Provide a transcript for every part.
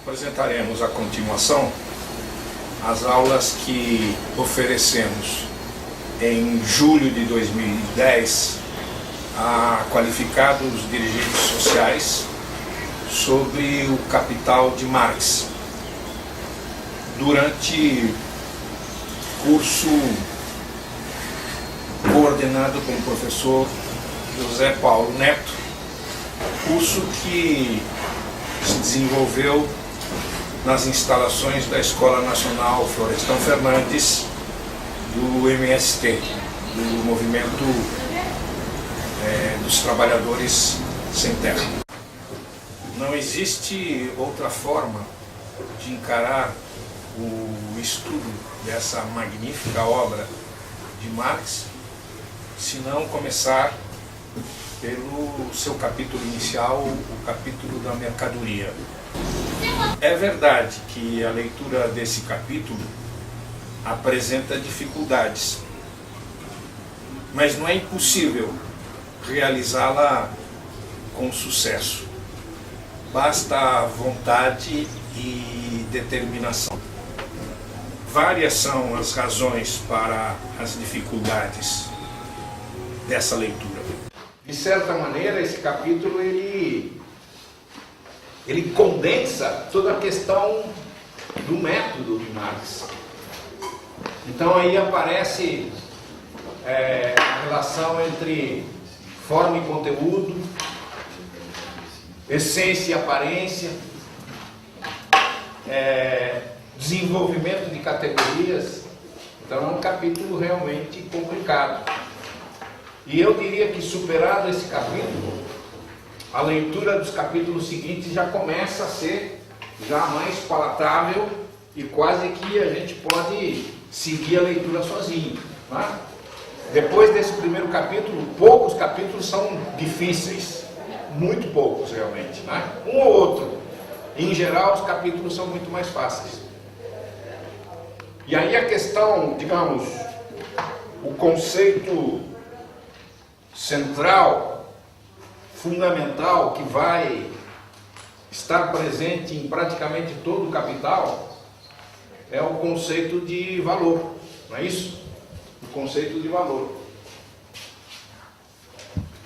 Apresentaremos a continuação as aulas que oferecemos em julho de 2010 a qualificados dirigentes sociais sobre o Capital de Marx, durante curso coordenado pelo professor José Paulo Neto, curso que se desenvolveu nas instalações da Escola Nacional Florestan Fernandes, do MST, do Movimento dos Trabalhadores Sem Terra. Não existe outra forma de encarar o estudo dessa magnífica obra de Marx, se não começar pelo seu capítulo inicial, o capítulo da mercadoria. É verdade que a leitura desse capítulo apresenta dificuldades, mas não é impossível realizá-la com sucesso. Basta vontade e determinação. Várias são as razões para as dificuldades dessa leitura. De certa maneira, esse capítulo ele condensa toda a questão do método de Marx. Então aí aparece a relação entre forma e conteúdo, essência e aparência, desenvolvimento de categorias. Então é um capítulo realmente complicado. E eu diria que, superado esse capítulo, a leitura dos capítulos seguintes já começa a ser já mais palatável e quase que a gente pode seguir a leitura sozinho, né? Depois desse primeiro capítulo, poucos capítulos são difíceis, muito poucos realmente, né? Um ou outro. Em geral, os capítulos são muito mais fáceis. E aí a questão, digamos, o conceito central, fundamental, que vai estar presente em praticamente todo o Capital, é o conceito de valor, não é isso? O conceito de valor.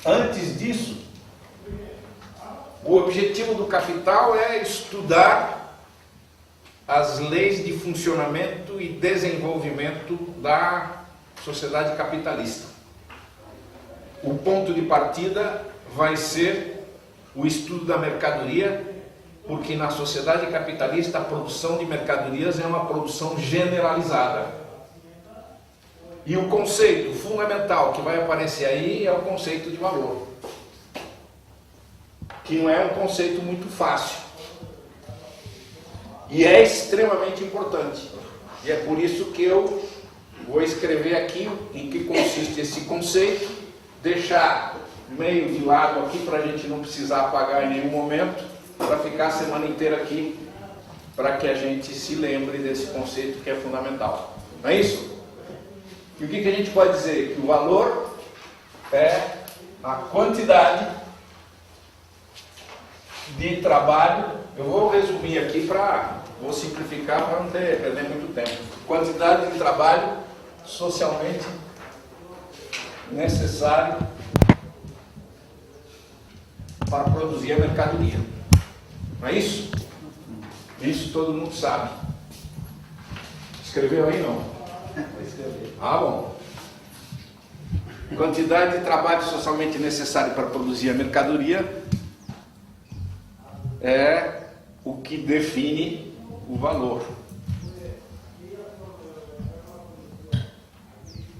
Antes disso, o objetivo do Capital é estudar as leis de funcionamento e desenvolvimento da sociedade capitalista. O ponto de partida vai ser o estudo da mercadoria, porque na sociedade capitalista a produção de mercadorias é uma produção generalizada. E o conceito fundamental que vai aparecer aí é o conceito de valor, que não é um conceito muito fácil. E é extremamente importante. E é por isso que eu vou escrever aqui em que consiste esse conceito, deixar meio de lado aqui para a gente não precisar apagar em nenhum momento, para ficar a semana inteira aqui, para que a gente se lembre desse conceito que é fundamental. Não é isso? E o que a gente pode dizer? Que o valor é a quantidade de trabalho. Eu vou resumir aqui vou simplificar para não perder muito tempo. Quantidade de trabalho socialmente necessário para produzir a mercadoria. Não é isso? Isso todo mundo sabe. Escreveu aí, não? Ah, bom. Quantidade de trabalho socialmente necessário para produzir a mercadoria é o que define o valor.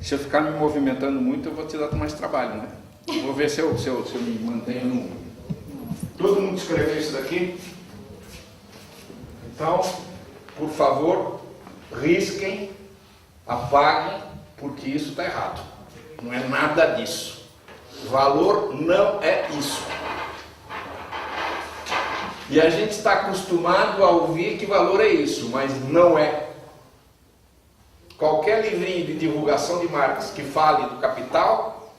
Se eu ficar me movimentando muito, eu vou te dar mais trabalho, né? Vou ver se eu me mantenho no... Todo mundo escreveu isso daqui? Então, por favor, risquem, apaguem, porque isso está errado. Não é nada disso. Valor não é isso. E a gente está acostumado a ouvir que valor é isso, mas não é. Qualquer livrinho de divulgação de Marx que fale do capital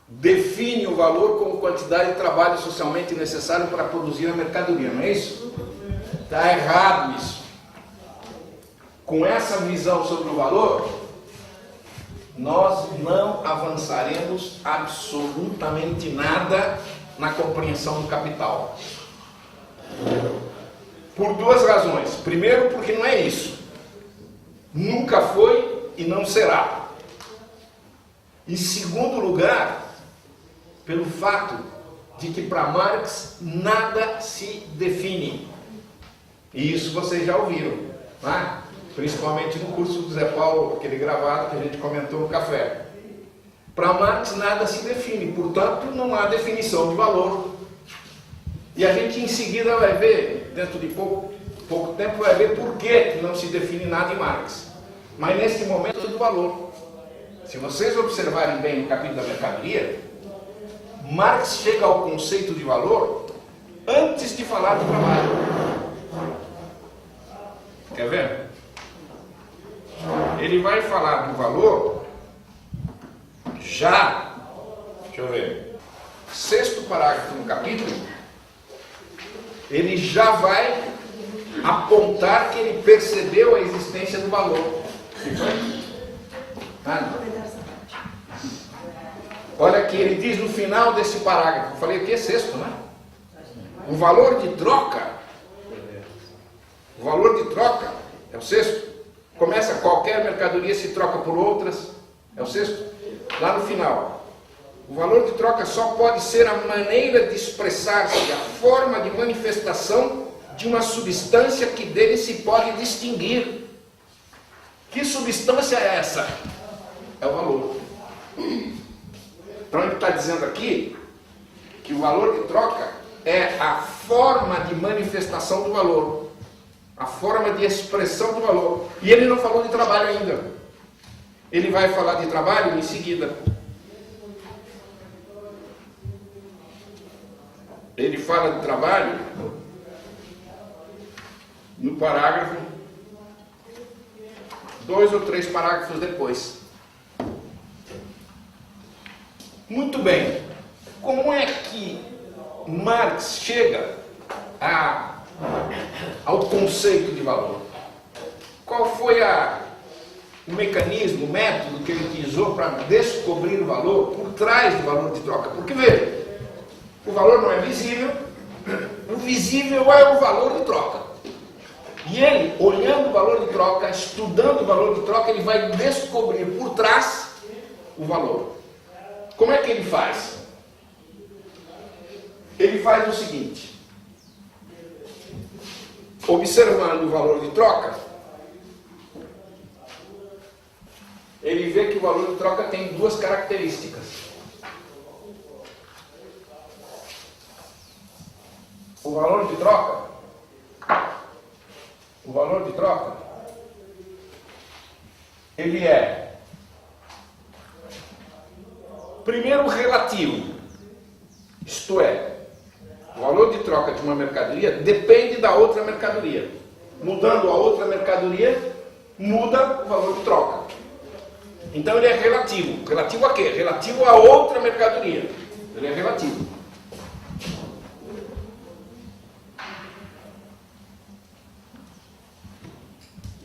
define o valor como quantidade de trabalho socialmente necessário para produzir a mercadoria, não é isso? Está errado isso. Com essa visão sobre o valor, nós não avançaremos absolutamente nada na compreensão do capital. Por duas razões. Primeiro, porque não é isso. Nunca foi e não será. Em segundo lugar, pelo fato de que para Marx nada se define. E isso vocês já ouviram, né? Principalmente no curso do Zé Paulo, aquele gravado que a gente comentou no café. Para Marx nada se define, portanto não há definição de valor. E a gente em seguida vai ver, dentro de pouco tempo, vai ver por que não se define nada em Marx. Mas neste momento é do valor. Se vocês observarem bem no capítulo da mercadoria, Marx chega ao conceito de valor antes de falar do trabalho. Quer ver? Ele vai falar do valor já, deixa eu ver, sexto parágrafo no capítulo, ele já vai apontar que ele percebeu a existência do valor. Olha que ele diz no final desse parágrafo, eu falei aqui é sexto, né? O valor de troca é o sexto. Começa qualquer mercadoria se troca por outras, é o sexto. Lá no final, o valor de troca só pode ser a maneira de expressar-se, a forma de manifestação de uma substância que dele se pode distinguir. Que substância é essa? É o valor. Então ele está dizendo aqui que o valor de troca é a forma de manifestação do valor, a forma de expressão do valor. E ele não falou de trabalho ainda. Ele vai falar de trabalho em seguida. Ele fala de trabalho no parágrafo 2 ou 3 parágrafos depois. Muito bem. Como é que Marx chega ao conceito de valor? Qual foi o mecanismo, o método que ele utilizou para descobrir o valor por trás do valor de troca? Porque veja, o valor não é visível, o visível é o valor de troca. E ele, olhando o valor de troca, estudando o valor de troca, ele vai descobrir por trás o valor. Como é que ele faz? Ele faz o seguinte: observando o valor de troca, ele vê que o valor de troca tem duas características. O valor de troca, ele é, primeiro, relativo. Isto é, o valor de troca de uma mercadoria depende da outra mercadoria. Mudando a outra mercadoria, muda o valor de troca. Então ele é relativo. Relativo a quê? Relativo a outra mercadoria. Ele é relativo.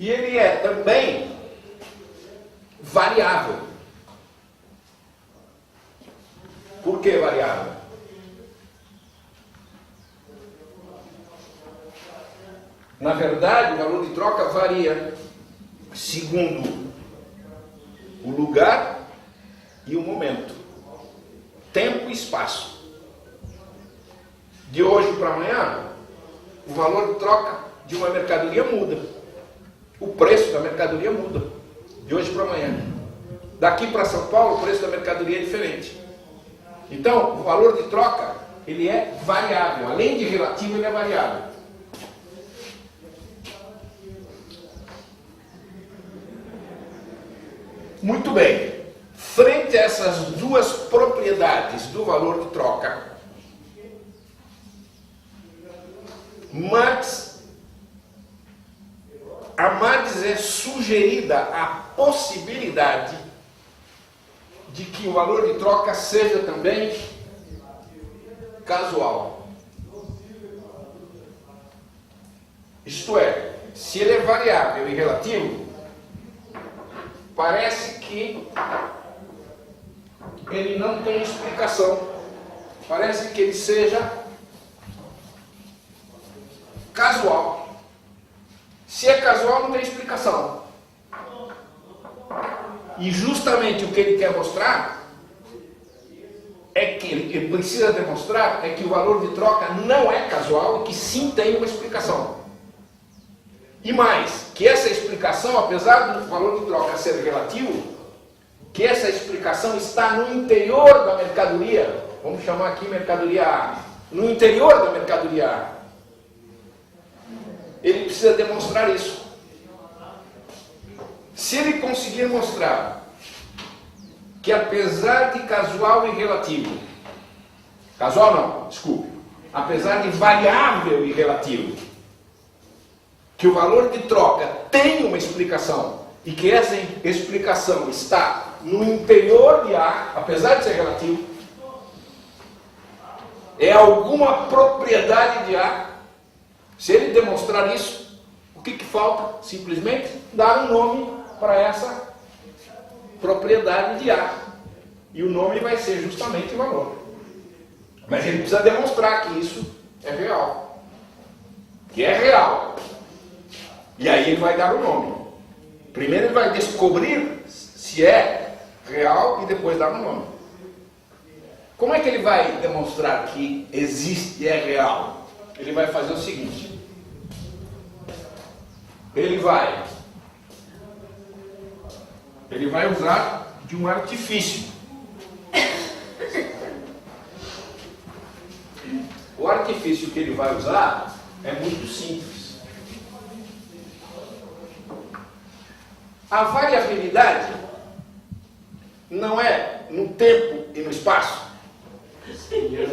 E ele é também variável. Por que variável? Na verdade, o valor de troca varia segundo o lugar e o momento, tempo e espaço. De hoje para amanhã, o valor de troca de uma mercadoria muda. O preço da mercadoria muda, de hoje para amanhã. Daqui para São Paulo, o preço da mercadoria é diferente. Então, o valor de troca, ele é variável. Além de relativo, ele é variável. Muito bem. Frente a essas duas propriedades do valor de troca, a Marx é sugerida a possibilidade de que o valor de troca seja também casual. Isto é, se ele é variável e relativo, parece que ele não tem explicação. Parece que ele seja casual. Se é casual, não tem explicação. E justamente o que ele quer mostrar é que ele precisa demonstrar é que o valor de troca não é casual e que sim tem uma explicação. E mais, que essa explicação, apesar do valor de troca ser relativo, que essa explicação está no interior da mercadoria, vamos chamar aqui mercadoria A, no interior da mercadoria A. Ele precisa demonstrar isso. Se ele conseguir mostrar que apesar de casual e relativo, casual não, desculpe, apesar de variável e relativo, que o valor de troca tem uma explicação e que essa explicação está no interior de A, apesar de ser relativo, é alguma propriedade de A. Se ele demonstrar isso, o que falta? Simplesmente dar um nome para essa propriedade de A. E o nome vai ser justamente o valor. Mas ele precisa demonstrar que isso é real. Que é real. E aí ele vai dar o nome. Primeiro ele vai descobrir se é real e depois dar o nome. Como é que ele vai demonstrar que existe e é real? Ele vai fazer o seguinte. Ele vai usar de um artifício. O artifício que ele vai usar é muito simples. A variabilidade não é no tempo e no espaço.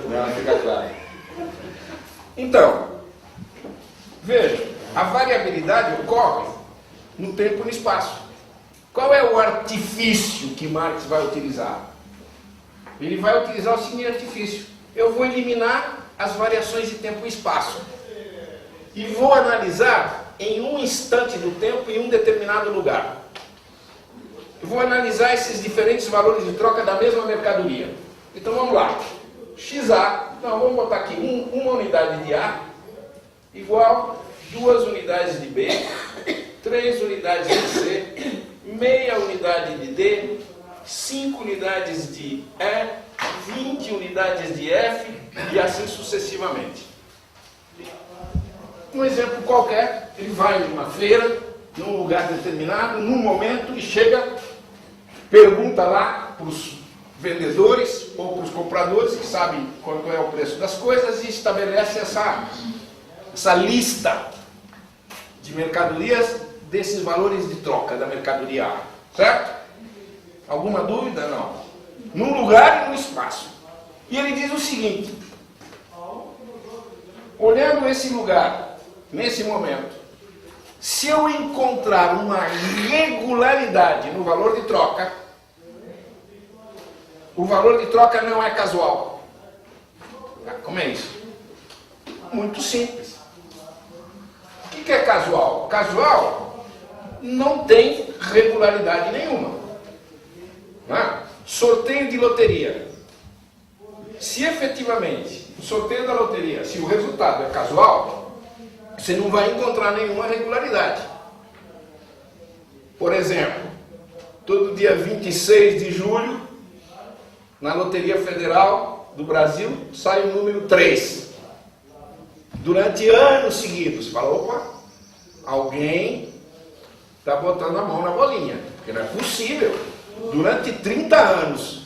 Não, fica claro. Então, veja, a variabilidade ocorre no tempo e no espaço. Qual é o artifício que Marx vai utilizar? Ele vai utilizar o seguinte artifício. Eu vou eliminar as variações de tempo e espaço. E vou analisar em um instante do tempo em um determinado lugar. Eu vou analisar esses diferentes valores de troca da mesma mercadoria. Então vamos lá. XA, não, vamos botar aqui uma unidade de A igual 2 unidades de B, 3 unidades de C, meia unidade de D, 5 unidades de E, 20 unidades de F e assim sucessivamente. Um exemplo qualquer, ele vai numa feira, num lugar determinado, num momento e chega, pergunta lá para os vendedores ou para os compradores que sabem quanto é o preço das coisas e estabelece essa lista de mercadorias desses valores de troca da mercadoria A, certo? Alguma dúvida? Não. Num lugar e no espaço. E ele diz o seguinte, olhando esse lugar, nesse momento, se eu encontrar uma regularidade no valor de troca, o valor de troca não é casual. Como é isso? Muito simples. O que é casual? Casual não tem regularidade nenhuma. Não é? Sorteio de loteria. Se efetivamente o sorteio da loteria, se o resultado é casual, você não vai encontrar nenhuma regularidade. Por exemplo, todo dia 26 de julho, na Loteria Federal do Brasil, sai o número 3. Durante anos seguidos, fala, opa, alguém está botando a mão na bolinha, porque não é possível. Durante 30 anos,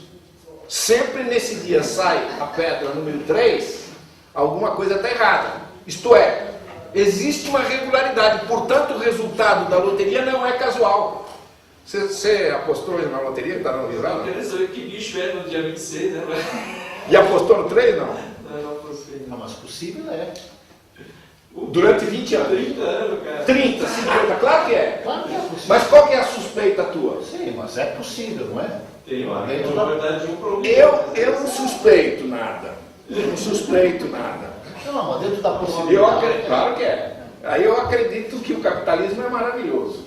sempre nesse dia sai a pedra número 3, alguma coisa está errada. Isto é, existe uma regularidade, portanto o resultado da loteria não é casual. Você apostou na loteria que está no livro? Eu queria saber que bicho é no dia 26, né? E apostou no 3, não? Não apostei. Não, mas possível é. Durante 20 anos. 30 anos, cara. 30, 50, claro que é. Claro que é possível. Mas qual que é a suspeita tua? Sim, mas é possível, não é? Tem uma Dentro da- verdade de um problema. Eu não suspeito nada. Eu não suspeito nada. Não, mas dentro da Eu possibilidade. acredito, claro que é. Aí eu acredito que o capitalismo é maravilhoso.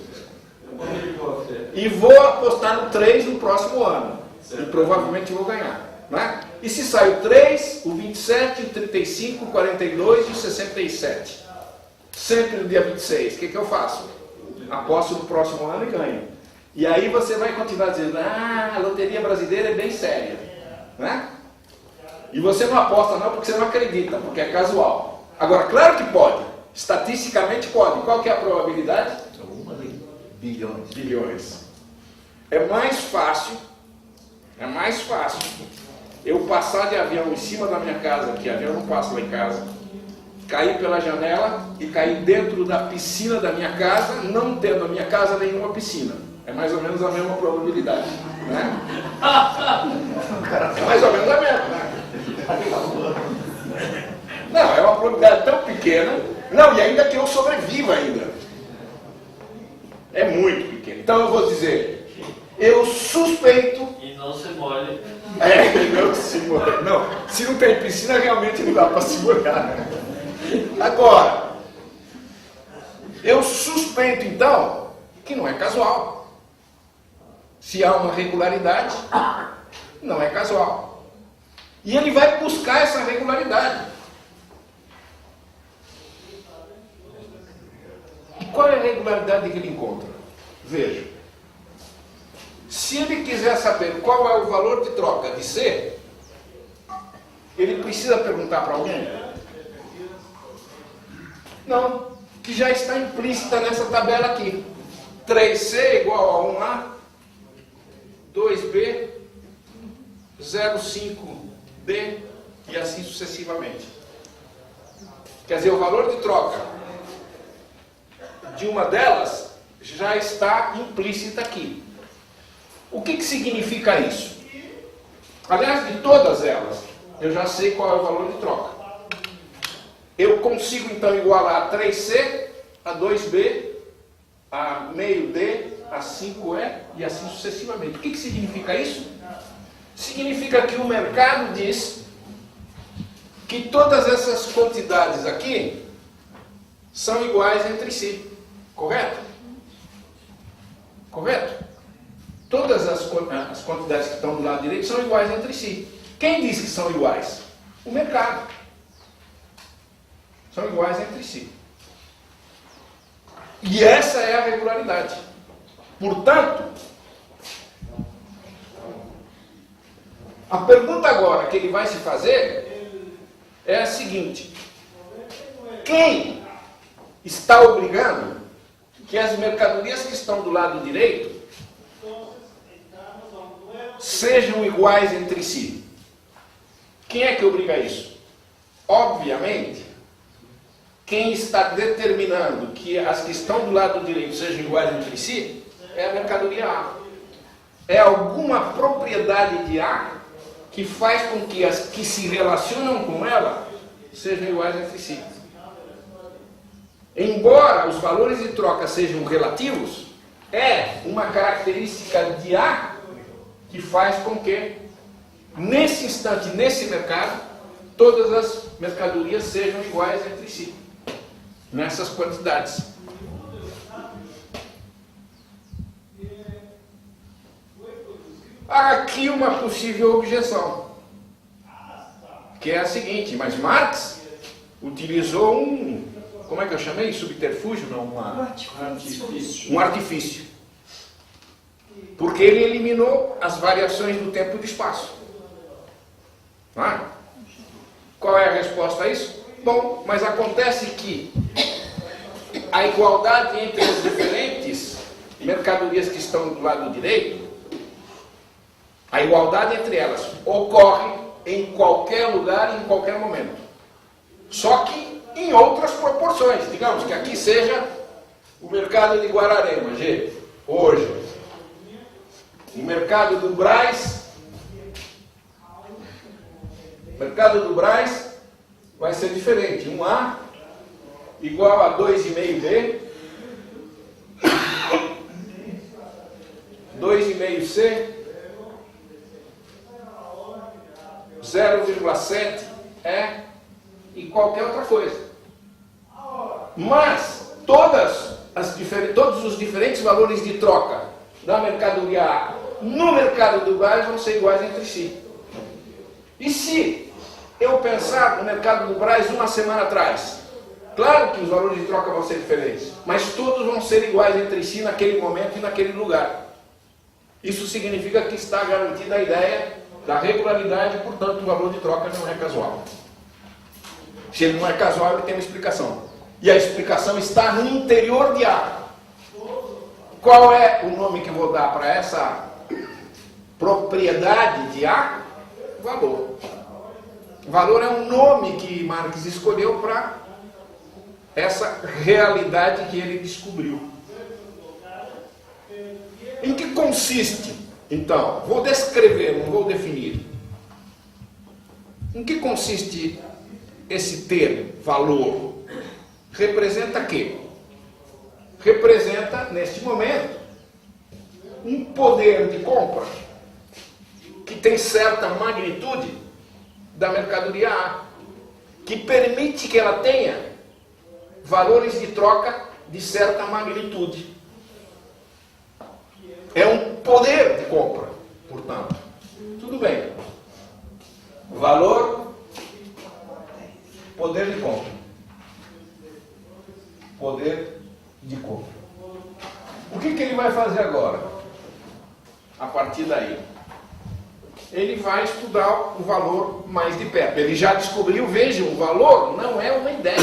Uma helicóptero. E vou apostar no 3 no próximo ano. Certo. E provavelmente vou ganhar. Né? E se sai o 3, o 27, o 35, o 42 e o 67? Sempre no dia 26. O que eu faço? Aposto no próximo ano e ganho. E aí você vai continuar dizendo, a loteria brasileira é bem séria. Né? E você não aposta não porque você não acredita, porque é casual. Agora, claro que pode. Estatisticamente pode. Qual que é a probabilidade? 1 bilhões. Bilhões. É mais fácil eu passar de avião em cima da minha casa, que avião não passa lá em casa, cair pela janela e cair dentro da piscina da minha casa, não tendo a minha casa nenhuma piscina. É mais ou menos a mesma probabilidade. Né? É mais ou menos a mesma. Né? Não, é uma probabilidade tão pequena. Não, e ainda que eu sobreviva ainda. É muito pequeno. Então eu vou dizer, eu suspeito. E não se molhe. Não se molhar. Não, se não tem piscina, realmente não dá para se molhar. Né? Agora, eu suspeito então que não é casual. Se há uma regularidade, não é casual. E ele vai buscar essa regularidade. E qual é a regularidade que ele encontra? Veja. Se ele quiser saber qual é o valor de troca de C, ele precisa perguntar para alguém? Não, que já está implícita nessa tabela aqui. 3C igual a 1A, 2B, 0,5D e assim sucessivamente. Quer dizer, o valor de troca de uma delas já está implícita aqui. O que significa isso? Aliás, de todas elas, eu já sei qual é o valor de troca. Eu consigo então igualar a 3C, a 2B, a meio D, a 5E e assim sucessivamente. O que significa isso? Significa que o mercado diz que todas essas quantidades aqui são iguais entre si. Correto? Correto? Todas as quantidades que estão do lado direito são iguais entre si. Quem diz que são iguais? O mercado. São iguais entre si. E essa é a regularidade. Portanto, a pergunta agora que ele vai se fazer é a seguinte: quem está obrigando que as mercadorias que estão do lado direito sejam iguais entre si? Quem é que obriga isso? Obviamente, quem está determinando que as que estão do lado direito sejam iguais entre si é a mercadoria A. É alguma propriedade de A que faz com que as que se relacionam com ela sejam iguais entre si. Embora os valores de troca sejam relativos, é uma característica de A que faz com que, nesse instante, nesse mercado, todas as mercadorias sejam iguais entre si, nessas quantidades. Há aqui uma possível objeção, que é a seguinte: mas Marx utilizou como é que eu chamei? Subterfúgio? Não, um artifício. Porque ele eliminou as variações do tempo e do espaço. Não é? Qual é a resposta a isso? Bom, mas acontece que a igualdade entre as diferentes mercadorias que estão do lado direito, a igualdade entre elas ocorre em qualquer lugar e em qualquer momento. Só que em outras proporções. Digamos que aqui seja o mercado de Guararema, G, hoje. O mercado do Brás, vai ser diferente. 1A igual a 2,5B, 2,5C, 0,7 E e qualquer outra coisa. Mas todos os diferentes valores de troca da mercadoria A no mercado do Brás vão ser iguais entre si. E se eu pensar no mercado do Brás uma semana atrás, claro que os valores de troca vão ser diferentes, mas todos vão ser iguais entre si naquele momento e naquele lugar. Isso significa que está garantida a ideia da regularidade, portanto o valor de troca não é casual. Se ele não é casual, ele tem uma explicação. E a explicação está no interior de A. Qual é o nome que eu vou dar para essa propriedade de A? Valor. Valor é um nome que Marx escolheu para essa realidade que ele descobriu. Em que consiste, então? Vou descrever, não vou definir. Em que consiste esse termo, valor? Representa quê? Representa, neste momento, um poder de compra que tem certa magnitude da mercadoria A, que permite que ela tenha valores de troca de certa magnitude. É um poder de compra, portanto. Tudo bem. Valor, poder de compra. Poder de compra. O que ele vai fazer agora? A partir daí, ele vai estudar o valor mais de perto. Ele já descobriu, vejam, o valor não é uma ideia.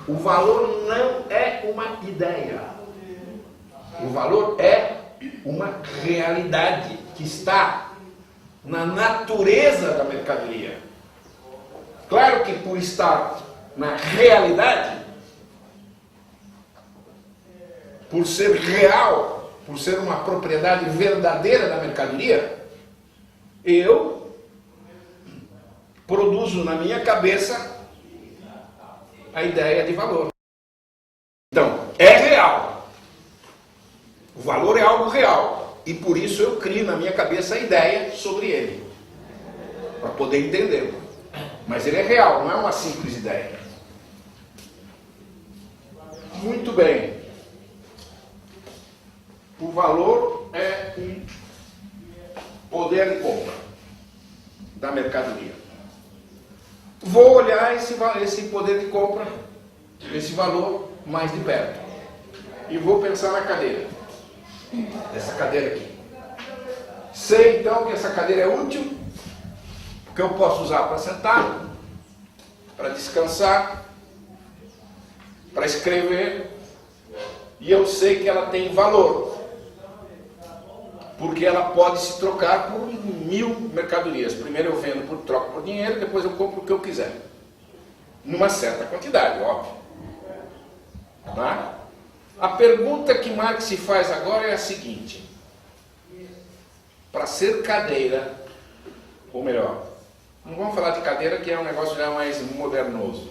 O valor não é uma ideia. O valor é uma realidade que está na natureza da mercadoria. Claro que por estar na realidade, por ser real, por ser uma propriedade verdadeira da mercadoria, eu produzo na minha cabeça a ideia de valor. Então, é real. O valor é algo real. E por isso eu crio na minha cabeça a ideia sobre ele. Para poder entendê-lo. Mas ele é real, não é uma simples ideia. Muito bem. O valor é um poder de compra da mercadoria. Vou olhar esse poder de compra, esse valor mais de perto. E vou pensar na cadeira. Essa cadeira aqui. Sei então que essa cadeira é útil, que eu posso usar para sentar, para descansar, para escrever, e eu sei que ela tem valor, porque ela pode se trocar por 1000 mercadorias. Primeiro eu vendo troco por dinheiro, depois eu compro o que eu quiser, numa certa quantidade, óbvio. Tá? A pergunta que Marx se faz agora é a seguinte: para ser cadeira, ou melhor, não vamos falar de cadeira, que é um negócio já mais modernoso.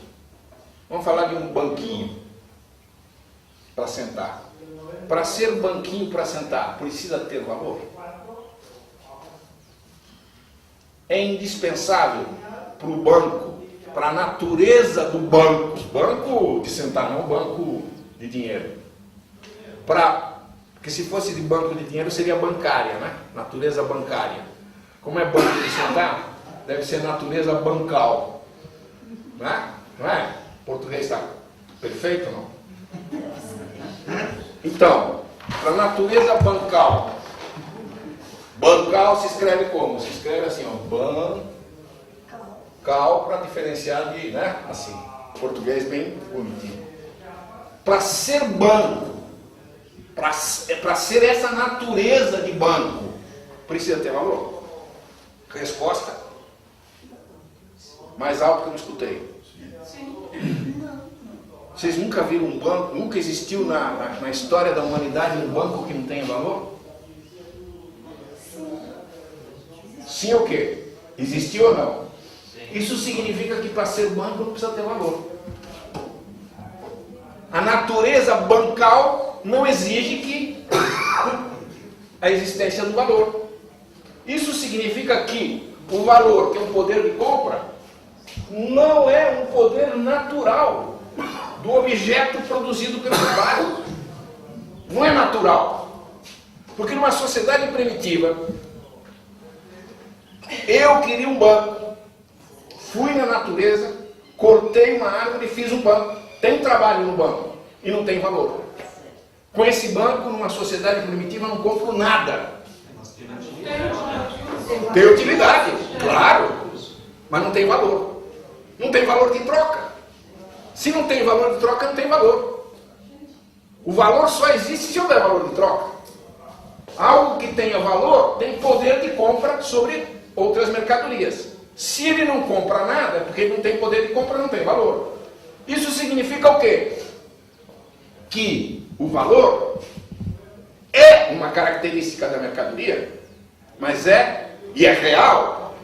Vamos falar de um banquinho para sentar. Para ser banquinho para sentar, precisa ter valor? É indispensável para o banco, para a natureza do banco. Banco de sentar, não banco de dinheiro. Porque se fosse de banco de dinheiro seria bancária, né? Natureza bancária. Como é banco de sentar, deve ser natureza bancal. Né? Não é? O português está perfeito, não? Então, para a natureza bancal. Bancal se escreve como? Se escreve assim, ó. Bancal, para diferenciar de, né? Assim, português bem bonitinho. Para ser banco, para ser essa natureza de banco, precisa ter valor? Resposta? Mais alto que eu não escutei. Vocês nunca viram um banco? Nunca existiu na história da humanidade um banco que não tenha valor? Sim ou quê? Existiu ou não? Isso significa que para ser banco não precisa ter valor. A natureza bancal não exige que a existência do valor. Isso significa que o valor, que é um poder de compra, não é um poder natural do objeto produzido pelo trabalho. Não é natural. Porque numa sociedade primitiva, eu queria um banco, fui na natureza, cortei uma árvore e fiz um banco. Tem trabalho no banco e não tem valor. Com esse banco, numa sociedade primitiva, eu não compro nada. Tem utilidade, claro, mas não tem valor. Não tem valor de troca. Se não tem valor de troca, não tem valor. O valor só existe se houver valor de troca. Algo que tenha valor tem poder de compra sobre outras mercadorias. Se ele não compra nada, porque ele não tem poder de compra, não tem valor. Isso significa o quê? Que o valor é uma característica da mercadoria, mas e é real,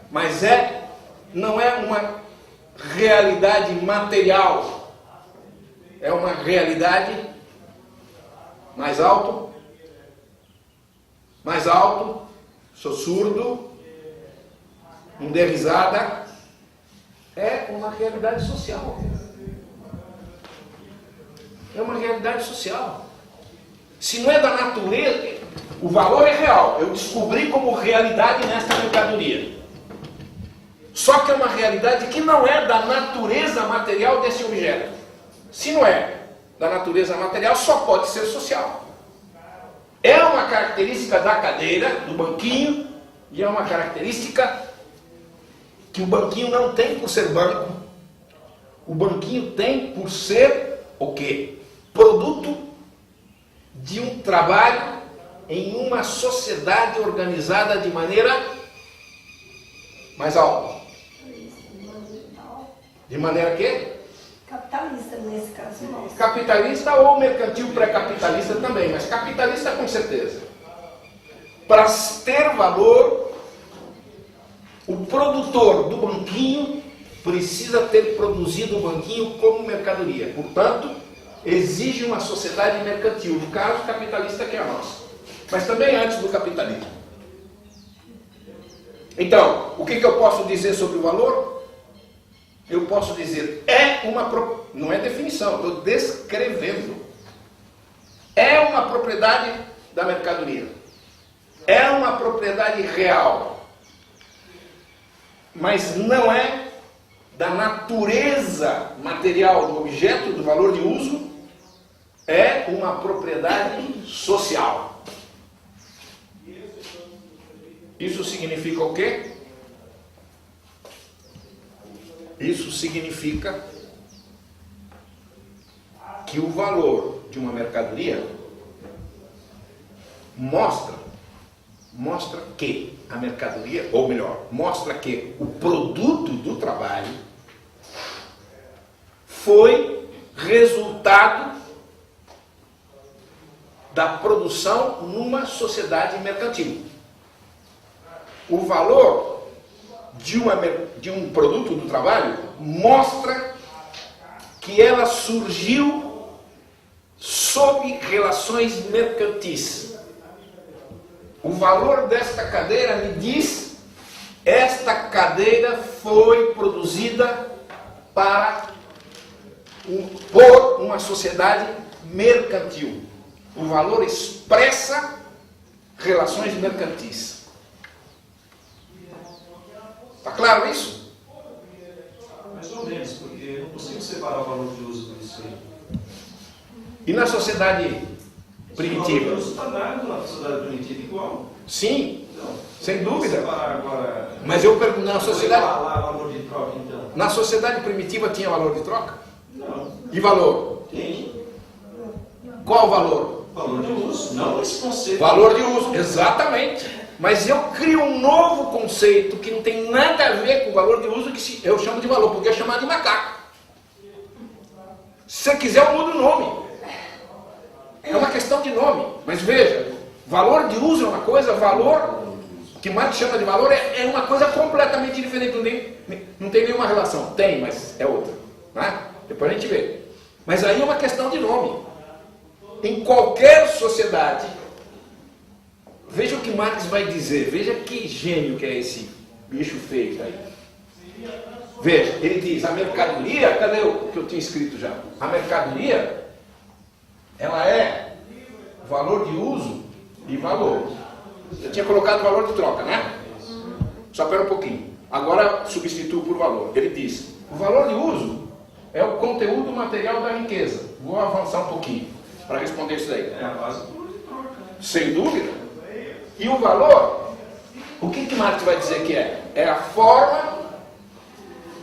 mas não é uma realidade material, é uma realidade mais alto, sou surdo, não dê risada, é uma realidade social. É uma realidade social. Se não é da natureza, o valor é real. Eu descobri como realidade nesta mercadoria. Só que é uma realidade que não é da natureza material desse objeto. Se não é da natureza material, só pode ser social. É uma característica da cadeira, do banquinho, e é uma característica que o banquinho não tem por ser banco. O banquinho tem por ser o quê? Produto de um trabalho em uma sociedade organizada de maneira mais alta. De maneira quê? Capitalista, nesse caso nosso. Capitalista ou mercantil pré-capitalista também, mas capitalista com certeza. Para ter valor, o produtor do banquinho precisa ter produzido o banquinho como mercadoria. Portanto, exige uma sociedade mercantil, no caso capitalista que é a nossa. Mas também antes do capitalismo. Então, o que eu posso dizer sobre o valor? Eu posso dizer, não é definição, estou descrevendo. É uma propriedade da mercadoria. É uma propriedade real. Mas não é da natureza material do objeto, do valor de uso, é uma propriedade social. Isso significa o quê? Isso significa que o valor de uma mercadoria mostra que a mercadoria, ou melhor, mostra que o produto do trabalho foi resultado da produção numa sociedade mercantil. O valor de um produto do trabalho mostra que ela surgiu sob relações mercantis. O valor desta cadeira me diz, esta cadeira foi produzida por uma sociedade mercantil. O valor expressa relações mercantis. Está claro isso? Mais ou menos, porque eu não consigo separar o valor de uso disso aí. E na sociedade primitiva? O valor de uso está dado na sociedade primitiva igual. Sim, Então, sem dúvida. separar agora. Mas eu pergunto, na sociedade... falar valor de troca, então. Na sociedade primitiva tinha valor de troca? Não. E valor? Tem. Qual o valor? Valor de uso. Não esse conceito. Valor de uso, exatamente. Mas eu crio um novo conceito que não tem nada a ver com o valor de uso, que eu chamo de valor, porque é chamado de macaco. Se você quiser, eu mudo o nome. É uma questão de nome. Mas veja, valor de uso é uma coisa, valor que Marx chama de valor é uma coisa completamente diferente. Não tem nenhuma relação. Tem, mas é outra. Né? Depois a gente vê. Mas aí é uma questão de nome. Em qualquer sociedade, veja o que Marx vai dizer. Veja que gênio que é esse bicho feio aí. Veja, ele diz, a mercadoria, cadê o que eu tinha escrito já? A mercadoria, ela é valor de uso e valor. Eu tinha colocado valor de troca, né? Só espera um pouquinho. Agora substituo por valor. Ele diz, o valor de uso é o conteúdo material da riqueza. Vou avançar um pouquinho para responder isso daí. É a base do valor de troca. Sem dúvida. E o valor, o que Marx vai dizer que é? É a forma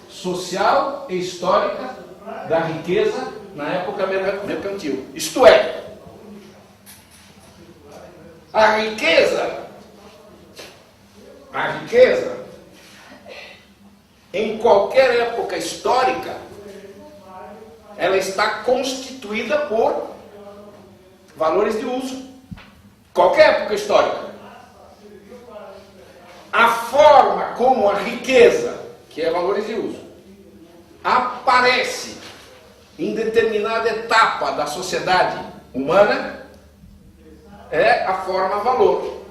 social e histórica da riqueza na época mercantil. Isto é, a riqueza, em qualquer época histórica, ela está constituída por valores de uso. Qualquer época histórica. A forma como a riqueza, que é valores de uso, aparece em determinada etapa da sociedade humana é a forma valor,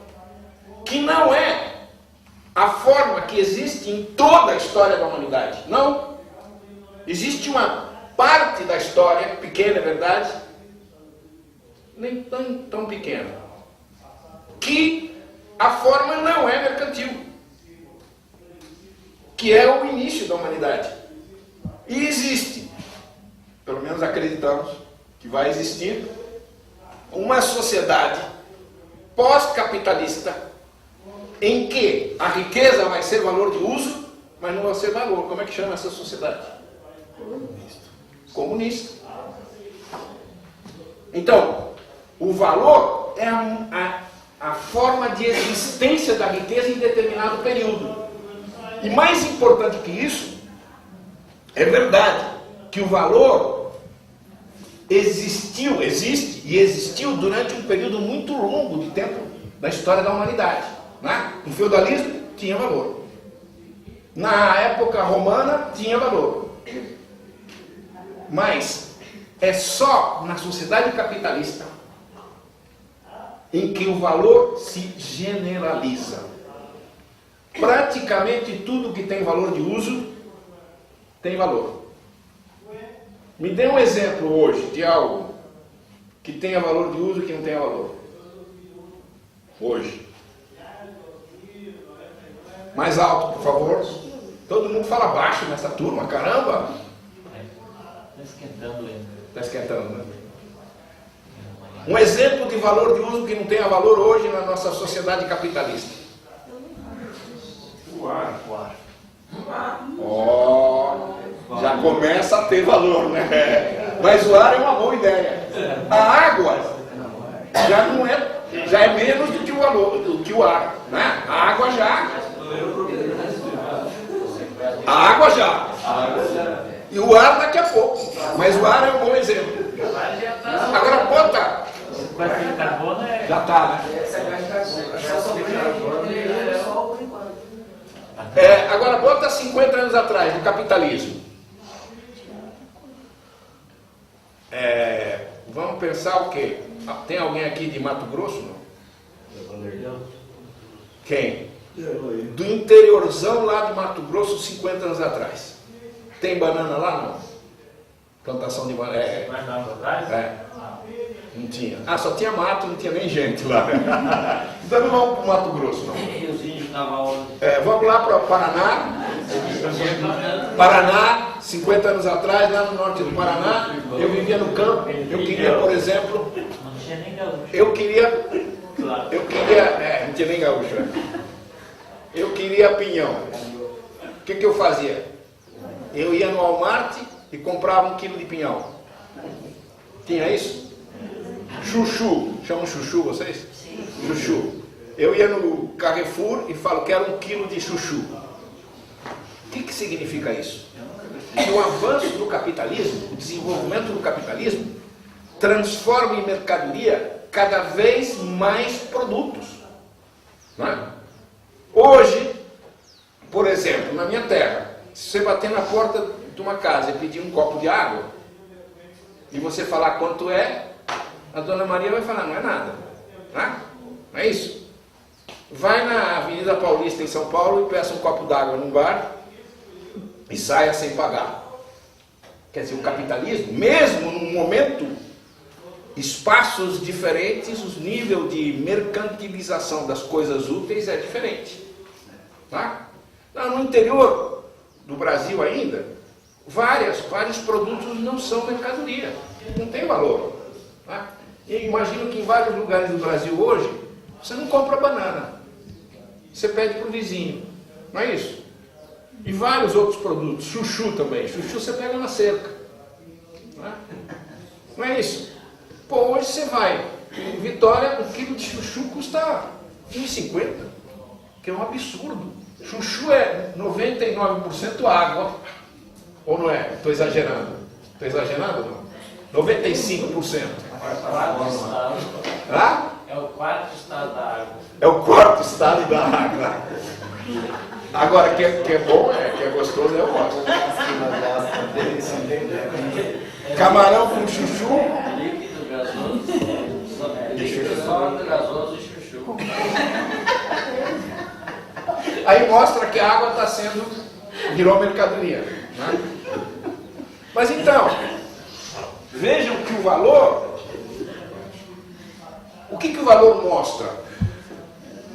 que não é a forma que existe em toda a história da humanidade. Não. Existe uma parte da história, pequena, é verdade, nem tão pequena, que a forma não é mercantil, que é o início da humanidade. E existe, pelo menos acreditamos que vai existir, uma sociedade pós-capitalista em que a riqueza vai ser valor de uso, mas não vai ser valor. Como é que chama essa sociedade? Comunista. Então, o valor é a forma de existência da riqueza em determinado período. E mais importante que isso, é verdade que o valor existe e existiu durante um período muito longo de tempo da história da humanidade. Né? No feudalismo tinha valor. Na época romana tinha valor. Mas é só na sociedade capitalista em que o valor se generaliza. Praticamente tudo que tem valor de uso tem valor. Me dê um exemplo hoje de algo que tenha valor de uso e que não tenha valor. Hoje. Mais alto, por favor. Todo mundo fala baixo nessa turma, caramba. Está esquentando ainda. Está esquentando, né? Um exemplo de valor de uso que não tenha valor hoje na nossa sociedade capitalista. O ar. Já começa a ter valor, né? Mas o ar é uma boa ideia. A água já não é, já é menos do que o valor, do que o ar, né? A água já. E o ar daqui a pouco. Mas o ar é um bom exemplo. Agora bota. Vai ter carbono é. Já está, né? Agora bota 50 anos atrás, do capitalismo. Vamos pensar o quê? Tem alguém aqui de Mato Grosso? Não? Quem? Do interiorzão lá de Mato Grosso, 50 anos atrás. Tem banana lá, não? Plantação de banana. 50 anos atrás? Não tinha. Só tinha mato, não tinha nem gente lá. Então não vamos para o Mato Grosso, não. Vamos lá para o Paraná. Paraná, 50 anos atrás, lá no norte do Paraná, eu vivia no campo. Eu queria, por exemplo, Não tinha nem gaúcho. não tinha nem gaúcho. Eu queria pinhão. O que eu fazia? Eu ia no Walmart e comprava 1 quilo de pinhão. Tinha isso? Chuchu. Chamam chuchu vocês? Sim. Chuchu. Eu ia no Carrefour e falo, quero 1 quilo de chuchu. O que significa isso? Que o avanço do capitalismo, o desenvolvimento do capitalismo, transforma em mercadoria cada vez mais produtos. Não é? Hoje, por exemplo, na minha terra, se você bater na porta de uma casa e pedir um copo de água, e você falar quanto é, a dona Maria vai falar, não é nada. Não é isso? Vai na Avenida Paulista em São Paulo e peça um copo d'água num bar, e saia sem pagar. Quer dizer, o capitalismo, mesmo num momento, espaços diferentes, o nível de mercantilização das coisas úteis é diferente. Tá? No interior do Brasil ainda, vários produtos não são mercadoria, não tem valor. Tá? Eu imagino que em vários lugares do Brasil hoje, você não compra banana, você pede para o vizinho, não é isso? E vários outros produtos, chuchu também, chuchu você pega na cerca, não é isso? Pô, hoje você vai em Vitória, um quilo de chuchu custa R$1,50, que é um absurdo. Chuchu é 99% água, ou não é? Estou exagerando? Estou exagerando ou não? 95%. Hã? É o quarto estado da água. É o quarto estado da água. Agora, que é bom, que é gostoso, eu gosto. Camarão com chuchu. Líquido, gasoso. Líquido, sólido, gasoso e chuchu. Aí mostra que a água virou mercadoria. Né? Mas então, vejam que o valor, o que o valor mostra?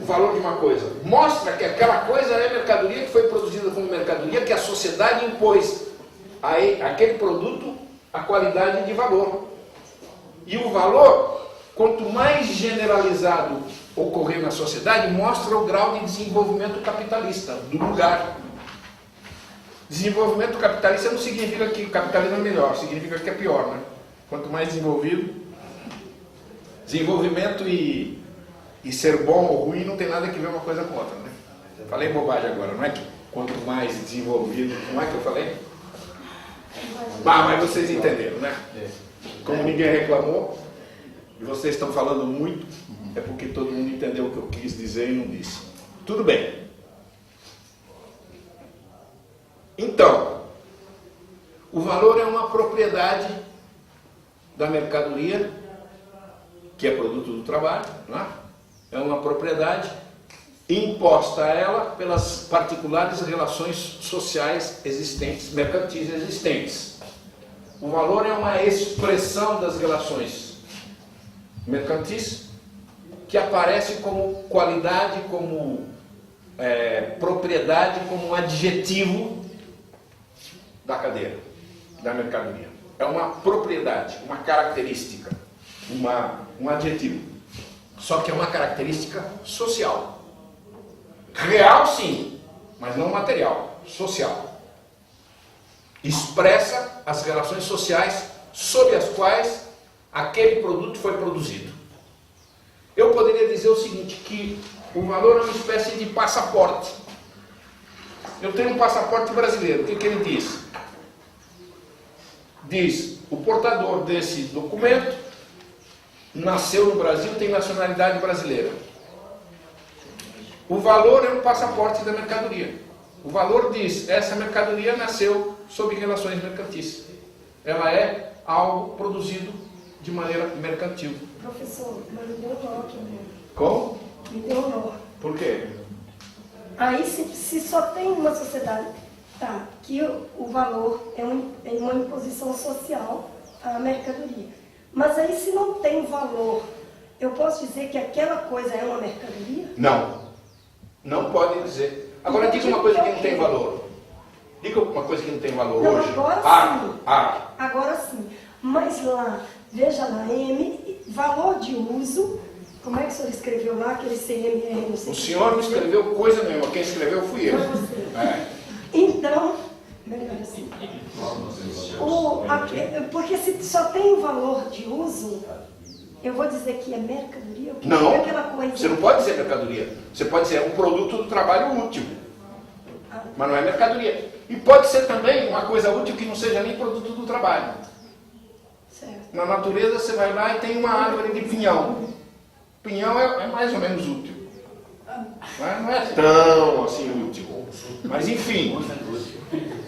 O valor de uma coisa. Mostra que aquela coisa é mercadoria, que foi produzida como mercadoria, que a sociedade impôs àquele produto a qualidade de valor. E o valor, quanto mais generalizado ocorrer na sociedade, mostra o grau de desenvolvimento capitalista do lugar. Desenvolvimento capitalista não significa que o capitalismo é melhor, significa que é pior, né? Quanto mais desenvolvido, desenvolvimento e ser bom ou ruim não tem nada a ver uma coisa com outra, né? Falei bobagem agora, não é que quanto mais desenvolvido, não é que eu falei? Mas vocês entenderam, né? Como ninguém reclamou, e vocês estão falando muito, é porque todo mundo entendeu o que eu quis dizer e não disse. Tudo bem. Então, o valor é uma propriedade da mercadoria, que é produto do trabalho, não é? É uma propriedade imposta a ela pelas particulares relações sociais existentes, mercantis existentes. O valor é uma expressão das relações mercantis que aparece como qualidade, como propriedade, como um adjetivo da cadeia, da mercadoria. É uma propriedade, uma característica, um adjetivo. Só que é uma característica social. Real, sim, mas não material, social. Expressa as relações sociais sob as quais aquele produto foi produzido. Eu poderia dizer o seguinte, que o valor é uma espécie de passaporte. Eu tenho um passaporte brasileiro, o que ele diz? Diz, o portador desse documento nasceu no Brasil, tem nacionalidade brasileira. O valor é um passaporte da mercadoria. O valor diz, essa mercadoria nasceu sob relações mercantis. Ela é algo produzido de maneira mercantil. Professor, mas me deu nó aqui. Como? Me deu nó. Por quê? Aí se só tem uma sociedade, tá, que o valor é uma imposição social à mercadoria. Mas aí se não tem valor, eu posso dizer que aquela coisa é uma mercadoria? Não. Não pode dizer. Agora diga uma coisa que não tem valor. Diga uma coisa que não tem valor Não, hoje. agora sim. Agora sim. Mas lá, veja lá, valor de uso, como é que o senhor escreveu lá, aquele CMR? Não sei O senhor não escreveu coisa nenhuma, quem escreveu fui eu. Foi você. É. Então, melhor assim. Porque se só tem um valor de uso, eu vou dizer que é mercadoria? Porque Não, é aquela coisa... você não pode dizer mercadoria. Você pode dizer um produto do trabalho útil, mas não é mercadoria. E pode ser também uma coisa útil que não seja nem produto do trabalho. Certo. Na natureza você vai lá e tem uma árvore de pinhão. Pinhão é mais ou menos útil. Não é tão assim útil. Mas enfim,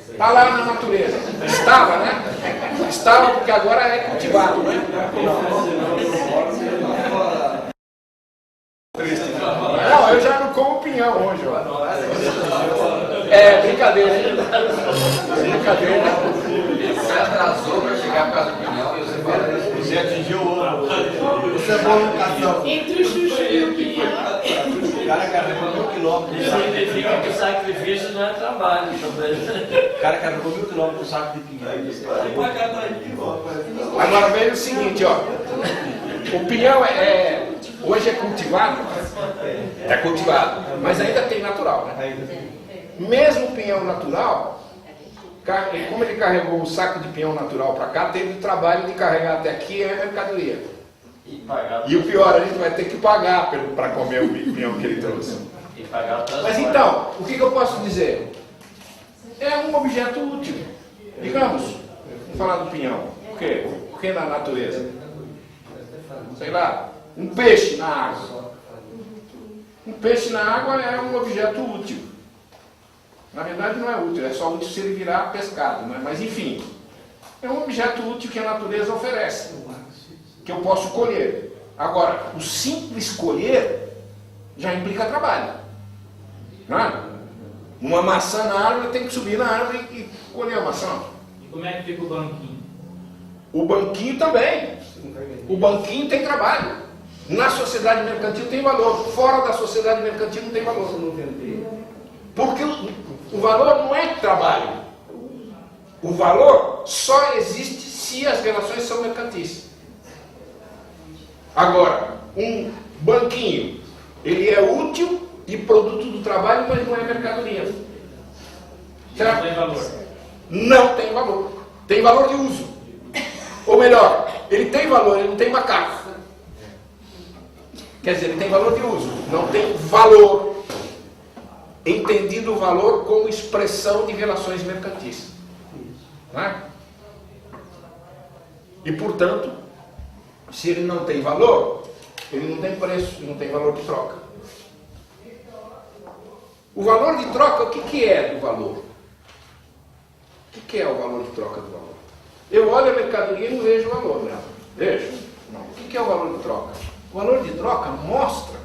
está lá na natureza. Estava, né? Estava porque agora é cultivado, né? Não, eu já não como pinhão hoje, ó. É, brincadeira. Ele se atrasou para chegar por causa do pinhão e você fala isso. Você atingiu o ano. Você é boa locação. Entre o chuchu e o pinhão. O cara carregou 1000 quilômetros. Isso significa que o sacrifício não é trabalho também. O cara carregou 1000 quilômetros com saco de pinhão. Agora veja o seguinte, ó. O pinhão hoje é cultivado, mas ainda tem natural, né? Mesmo o pinhão natural, como ele carregou o saco de pinhão natural para cá, teve o trabalho de carregar até aqui a mercadoria. E o pior, a gente vai ter que pagar para comer o pinhão que ele trouxe. E pagar o transporte. Mas então, o que eu posso dizer? É um objeto útil. Digamos, vamos falar do pinhão. Por quê? Porque na natureza, sei lá, um peixe na água. Um peixe na água é um objeto útil. Na verdade não é útil, é só útil se ele virar pescado, né? Mas enfim, é um objeto útil que a natureza oferece, que eu posso colher. Agora, o simples colher já implica trabalho. Não é? Uma maçã na árvore tem que subir na árvore e colher a maçã. E como é que fica o banquinho? O banquinho também. O banquinho tem trabalho. Na sociedade mercantil tem valor. Fora da sociedade mercantil não tem valor. Porque o valor não é trabalho. O valor só existe se as relações são mercantis. Agora, um banquinho, ele é útil e produto do trabalho, mas não é mercadoria. Certo? Não tem valor. Não tem valor. Tem valor de uso. Ou melhor, ele tem valor, ele não tem macaco. Quer dizer, ele tem valor de uso, não tem valor. Entendido o valor como expressão de relações mercantis. Não é? E, portanto, se ele não tem valor, ele não tem preço, ele não tem valor de troca. O valor de troca, o que é do valor? O que é o valor de troca do valor? Eu olho a mercadoria e não vejo valor nela. Vejo? Não. O que é o valor de troca? O valor de troca mostra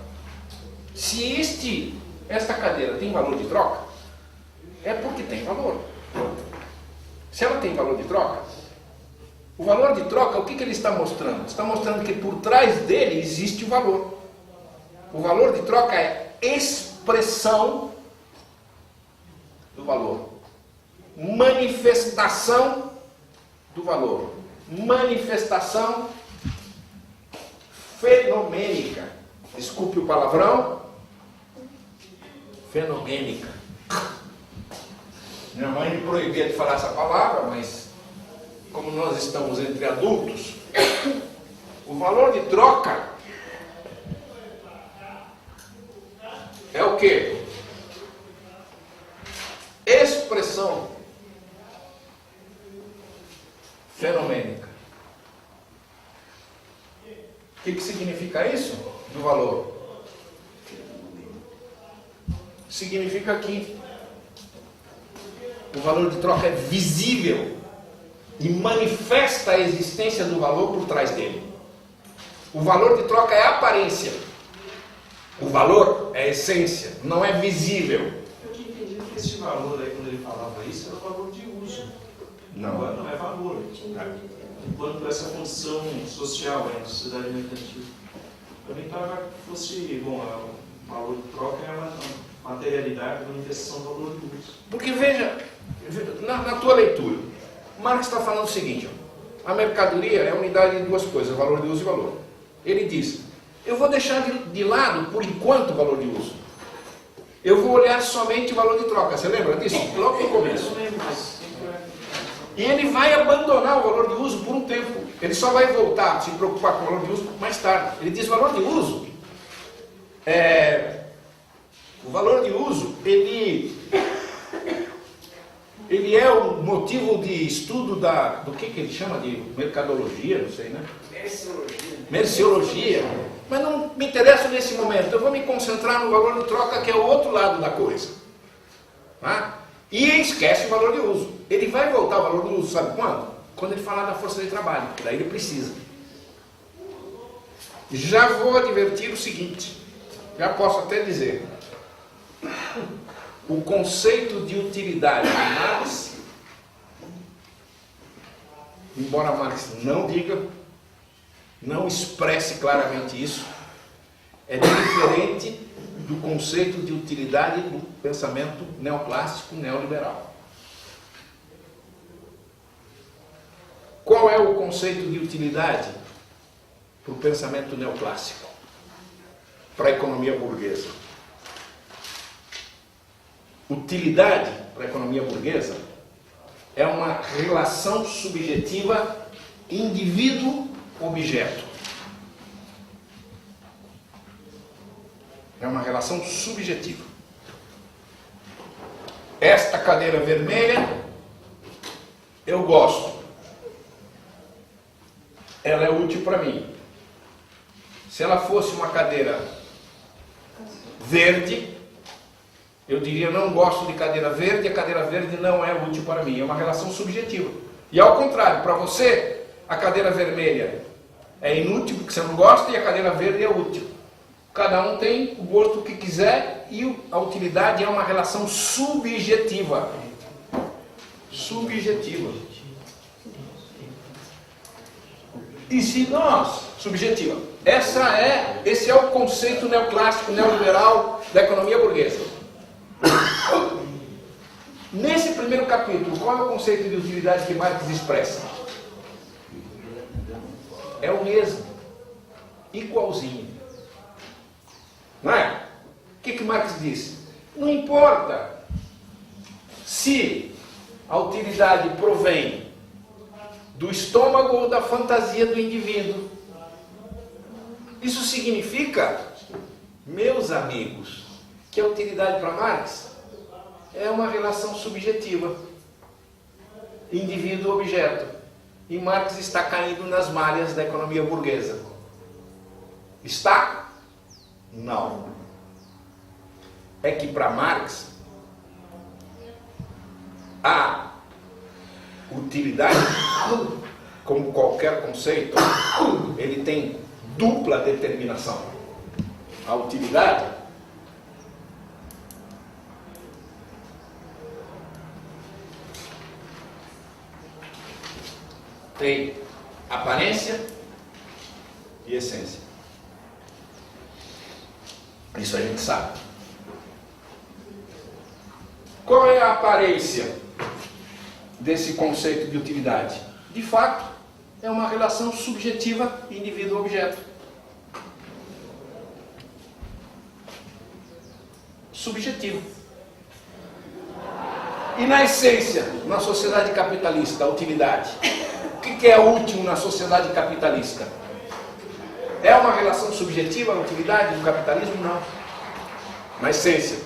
se esta cadeira tem valor de troca, é porque tem valor. Se ela tem valor de troca, o valor de troca, o que ele está mostrando? Está mostrando que por trás dele existe o valor. O valor de troca é expressão do valor. Manifestação do valor. Manifestação fenomênica. Desculpe o palavrão. Fenomênica. Minha mãe me proibia de falar essa palavra, mas como nós estamos entre adultos, o valor de troca é o quê? Expressão fenomênica. O que significa isso? Do valor. Significa que o valor de troca é visível e manifesta a existência do valor por trás dele. O valor de troca é aparência. O valor é essência, não é visível. Eu tinha entendido que esse valor aí, quando ele falava isso, era o valor de uso. Agora não é valor. Enquanto essa função social na sociedade mercantil. Eu nem estava que fosse, bom, o valor de troca é uma materialidade, manifestação do valor de uso. Porque veja, na tua leitura, Marx está falando o seguinte, ó, a mercadoria é a unidade de duas coisas, valor de uso e valor. Ele diz, eu vou deixar de lado, por enquanto, o valor de uso. Eu vou olhar somente o valor de troca. Você lembra disso? Logo no começo. E ele vai abandonar o valor de uso por um tempo. Ele só vai voltar a se preocupar com o valor de uso mais tarde. Ele diz, valor de uso, o valor de uso, ele é o motivo de estudo do que ele chama de mercadologia, não sei, né? Merciologia. Mas não me interessa nesse momento. Eu vou me concentrar no valor de troca, que é o outro lado da coisa. Tá? E esquece o valor de uso. Ele vai voltar ao valor de uso, sabe quando? Quando ele falar da força de trabalho, daí ele precisa. Já vou advertir o seguinte, já posso até dizer. o conceito de utilidade de Marx, embora Marx não diga, não expresse claramente isso, é diferente do conceito de utilidade do pensamento neoclássico, neoliberal. Qual é o conceito de utilidade para o pensamento neoclássico, para a economia burguesa? Utilidade para a economia burguesa é uma relação subjetiva indivíduo-objeto. É uma relação subjetiva. Esta cadeira vermelha eu gosto. Ela é útil para mim. Se ela fosse uma cadeira verde, eu diria, não gosto de cadeira verde, a cadeira verde não é útil para mim. É uma relação subjetiva. E ao contrário, para você, a cadeira vermelha é inútil porque você não gosta e a cadeira verde é útil. Cada um tem o gosto que quiser e a utilidade é uma relação subjetiva. Subjetiva. E se nós, subjetiva, esse é o conceito neoclássico, neoliberal da economia burguesa. Nesse primeiro capítulo, qual é o conceito de utilidade que Marx expressa? É o mesmo, igualzinho. Não é? O que Marx diz? Não importa se a utilidade provém do estômago ou da fantasia do indivíduo. Isso significa, meus amigos, que a utilidade para Marx é uma relação subjetiva, indivíduo-objeto. E Marx está caindo nas malhas da economia burguesa. Está? Não. É que para Marx a utilidade, como qualquer conceito, ele tem dupla determinação. A utilidade tem aparência e essência. Isso a gente sabe. Qual é a aparência desse conceito de utilidade? De fato, é uma relação subjetiva indivíduo-objeto. Subjetivo. E na essência, na sociedade capitalista, a utilidade? O que é útil na sociedade capitalista? É uma relação subjetiva a utilidade do capitalismo? Não. Na essência,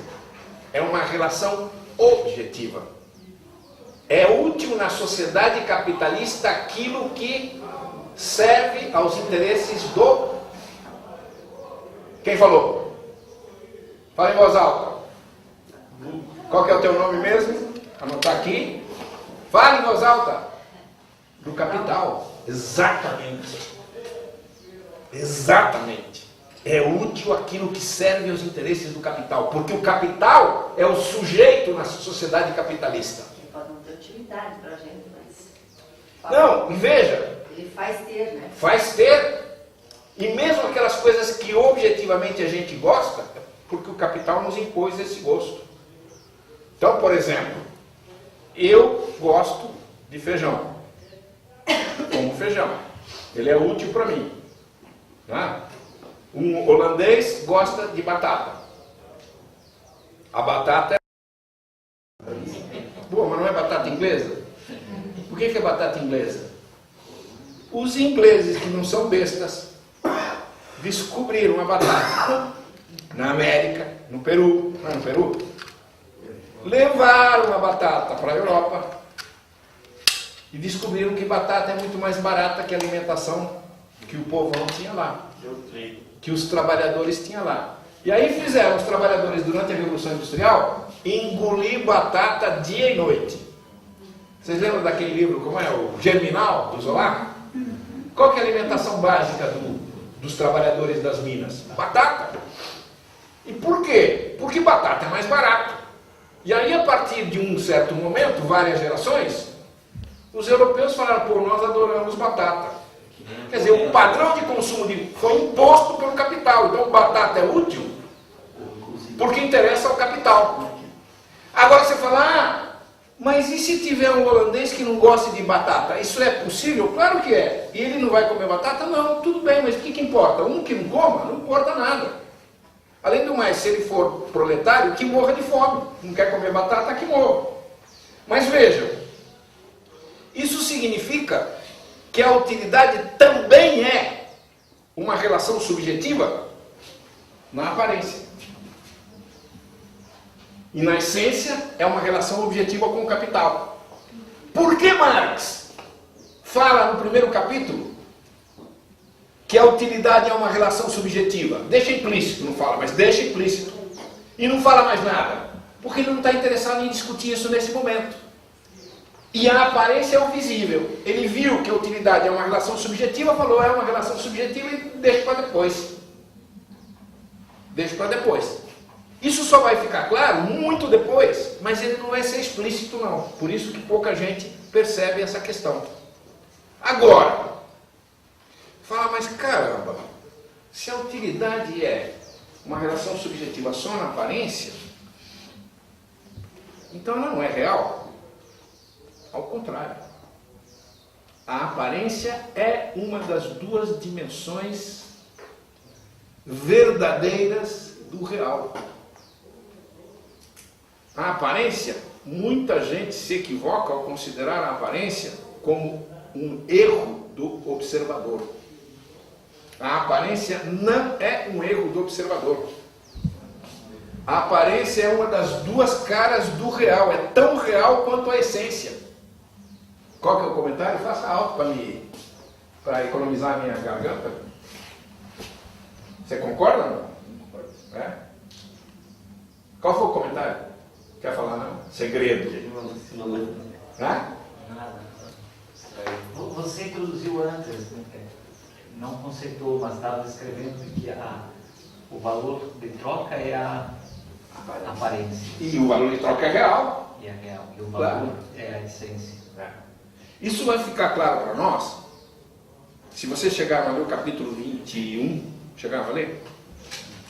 é uma relação objetiva. É útil na sociedade capitalista aquilo que serve aos interesses do... Quem falou? Fala em voz alta. Qual que é o teu nome mesmo? Anotar aqui. Fala em voz alta. Do capital. Exatamente. Exatamente. É útil aquilo que serve aos interesses do capital. Porque o capital é o sujeito na sociedade capitalista. Pode não ter utilidade para a gente, mas... Não, e veja. Ele faz ter, né? Faz ter. E mesmo aquelas coisas que objetivamente a gente gosta, porque o capital nos impôs esse gosto. Então, por exemplo, eu gosto de feijão. Como feijão. Ele é útil para mim. Né? Um holandês gosta de batata. A batata é boa, mas não é batata inglesa? Por que é batata inglesa? Os ingleses, que não são bestas, descobriram a batata na América, no Peru, não é no Peru? Levaram a batata para a Europa e descobriram que batata é muito mais barata que a alimentação que o povão tinha lá, que os trabalhadores tinham lá. E aí fizeram os trabalhadores, durante a Revolução Industrial, engolir batata dia e noite. Vocês lembram daquele livro, como é? O Germinal, do Zola? Qual que é a alimentação básica dos trabalhadores das minas? Batata. E por quê? Porque batata é mais barato. E aí, a partir de um certo momento, várias gerações, os europeus falaram, pô, nós adoramos batata. Quer dizer, o padrão de consumo foi imposto pelo capital. Então, batata é útil porque interessa ao capital. Agora você fala, mas e se tiver um holandês que não gosta de batata? Isso é possível? Claro que é. E ele não vai comer batata? Não, tudo bem, mas o que importa? Um que não coma, não importa nada. Além do mais, se ele for proletário, que morra de fome. Não quer comer batata, que morra. Mas veja, isso significa que a utilidade também é uma relação subjetiva na aparência. E na essência é uma relação objetiva com o capital. Por que Marx fala no primeiro capítulo que a utilidade é uma relação subjetiva? Deixa implícito, não fala, mas deixa implícito. E não fala mais nada, porque ele não está interessado em discutir isso nesse momento. E a aparência é o visível. Ele viu que a utilidade é uma relação subjetiva, falou, é uma relação subjetiva e deixa para depois. Deixa para depois. Isso só vai ficar claro muito depois, mas ele não vai ser explícito não. Por isso que pouca gente percebe essa questão. Agora, fala, mas caramba, se a utilidade é uma relação subjetiva só na aparência, então ela não é real. Ao contrário. A aparência é uma das duas dimensões verdadeiras do real. A aparência, muita gente se equivoca ao considerar a aparência como um erro do observador. A aparência não é um erro do observador. A aparência é uma das duas caras do real, é tão real quanto a essência. Qual que é o comentário? Faça alto para economizar a minha garganta. Você concorda ou não? É? Qual foi o comentário? Quer falar não? Segredo. Hã? Nada. Você introduziu antes, né? Não conceitou, mas estava descrevendo que o valor de troca é a aparência. E o valor de troca é real. E é real. E o valor é a essência. Isso vai ficar claro para nós se você chegar a ler o capítulo 21, chegava a ler?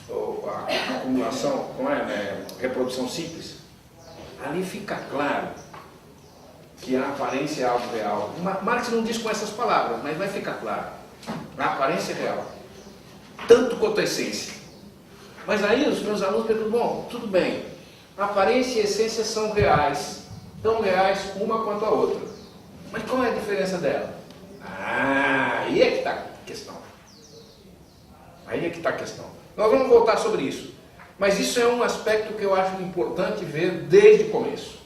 Ou a acumulação, como é, reprodução simples. Ali fica claro que a aparência é algo real. Marx não diz com essas palavras, mas vai ficar claro. A aparência é real, tanto quanto a essência. Mas aí os meus alunos perguntam, bom, tudo bem, a aparência e a essência são reais, tão reais uma quanto a outra. Mas qual é a diferença dela? Aí é que está a questão. Aí é que está a questão. Nós vamos voltar sobre isso. Mas isso é um aspecto que eu acho importante ver desde o começo.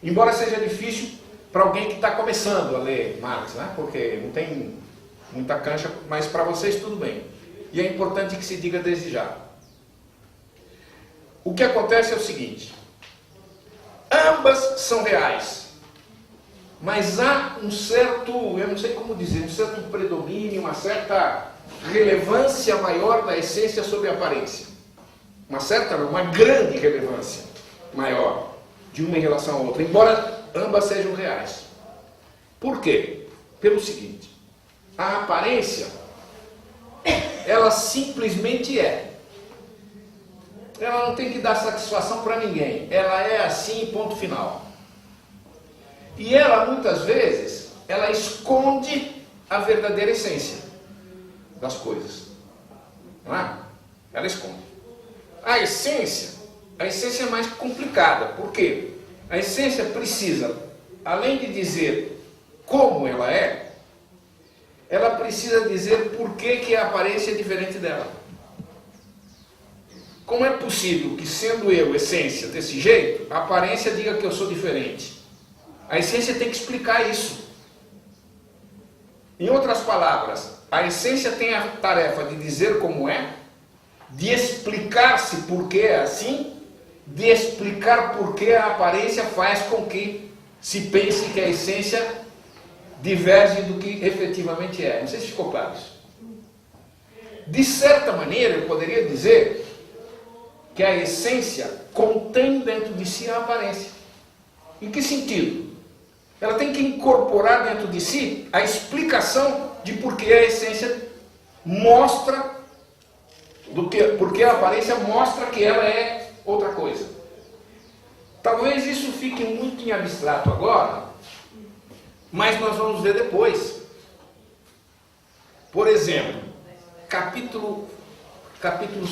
Embora seja difícil para alguém que está começando a ler Marx, né? Porque não tem muita cancha, mas para vocês tudo bem. E é importante que se diga desde já. O que acontece é o seguinte. Ambas são reais. Mas há um certo, eu não sei como dizer, um certo predomínio, uma certa relevância maior da essência sobre a aparência. Uma grande relevância maior de uma em relação à outra, embora ambas sejam reais. Por quê? Pelo seguinte, a aparência, ela simplesmente é. Ela não tem que dar satisfação para ninguém. Ela é assim, ponto final. E ela, muitas vezes, ela esconde a verdadeira essência das coisas. Não é? Ela esconde. A essência é mais complicada. Por quê? A essência precisa, além de dizer como ela precisa dizer por que a aparência é diferente dela. Como é possível que, sendo eu essência desse jeito, a aparência diga que eu sou diferente? A essência tem que explicar isso. Em outras palavras, a essência tem a tarefa de dizer como é, de explicar-se por que é assim, de explicar por que a aparência faz com que se pense que a essência diverge do que efetivamente é. Não sei se ficou claro isso. De certa maneira, eu poderia dizer que a essência contém dentro de si a aparência. Em que sentido? Ela tem que incorporar dentro de si a explicação de por que a essência mostra, porque a aparência mostra que ela é outra coisa. Talvez isso fique muito em abstrato agora, mas nós vamos ver depois. Por exemplo, capítulos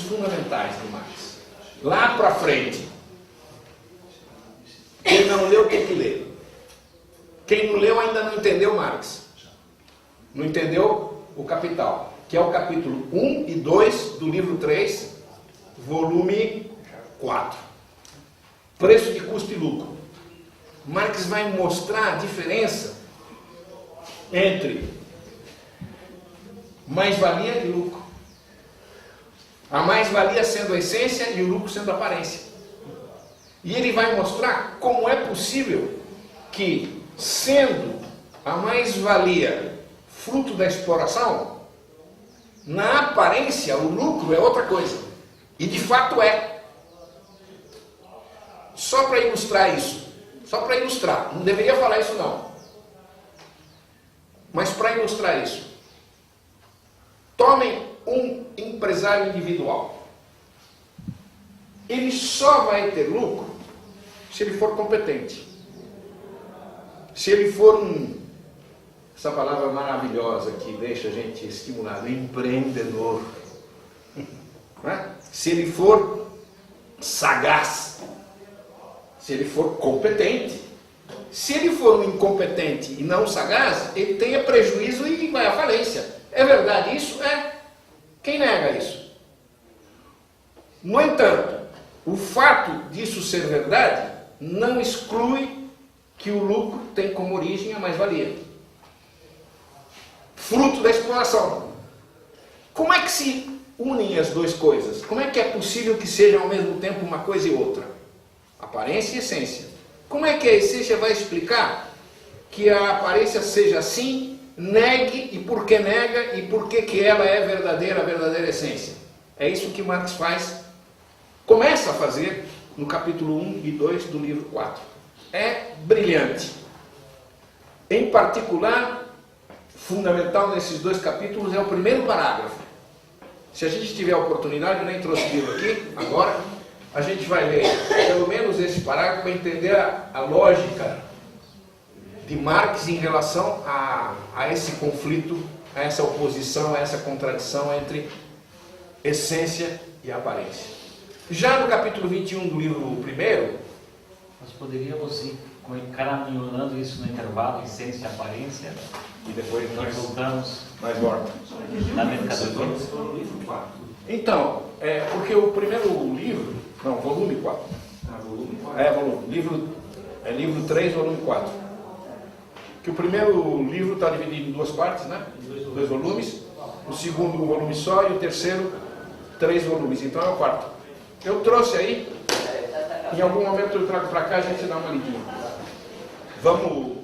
fundamentais de Marx. Lá para frente. Quem não leu tem que ler. Quem não leu ainda não entendeu Marx. Não entendeu o Capital, que é o capítulo 1 e 2 do livro 3, volume 4. Preço de custo e lucro. Marx vai mostrar a diferença entre mais-valia e lucro. A mais-valia sendo a essência e o lucro sendo a aparência. E ele vai mostrar como é possível que, sendo a mais-valia fruto da exploração, na aparência o lucro é outra coisa. E de fato é. Só para ilustrar isso. Só para ilustrar. Não deveria falar isso não. Mas para ilustrar isso. Tomem um empresário individual. Ele só vai ter lucro se ele for competente. Se ele for essa palavra maravilhosa que deixa a gente estimulado, empreendedor. Não é? Se ele for sagaz. Se ele for competente. Se ele for um incompetente e não sagaz, ele tenha prejuízo e vai à falência. É verdade isso? É. Quem nega isso? No entanto, o fato disso ser verdade não exclui que o lucro tem como origem a mais-valia. Fruto da exploração. Como é que se unem as duas coisas? Como é que é possível que sejam ao mesmo tempo uma coisa e outra? Aparência e essência. Como é que a essência vai explicar que a aparência seja assim, negue e por que nega e por que ela é verdadeira, a verdadeira essência? É isso que Marx faz, começa a fazer no capítulo 1 e 2 do livro 4. É brilhante. Em particular, fundamental nesses dois capítulos é o primeiro parágrafo. Se a gente tiver a oportunidade, eu nem trouxe o livro aqui, agora, a gente vai ler pelo menos esse parágrafo para entender a lógica de Marx em relação a esse conflito, a essa oposição, a essa contradição entre essência e aparência. Já no capítulo 21 do livro 1, nós poderíamos ir caminhando isso no intervalo, essência e aparência, e depois nós voltamos volta na mercadoria. Então, porque o primeiro livro, não, volume 4. Volume 4. Volume. Livro 3, volume 4. Que o primeiro livro está dividido em duas partes, né? 2 volumes. O segundo, um volume só, e o terceiro, 3 volumes. Então é o quarto. Eu trouxe aí, em algum momento eu trago para cá, a gente dá uma lidinha. Vamos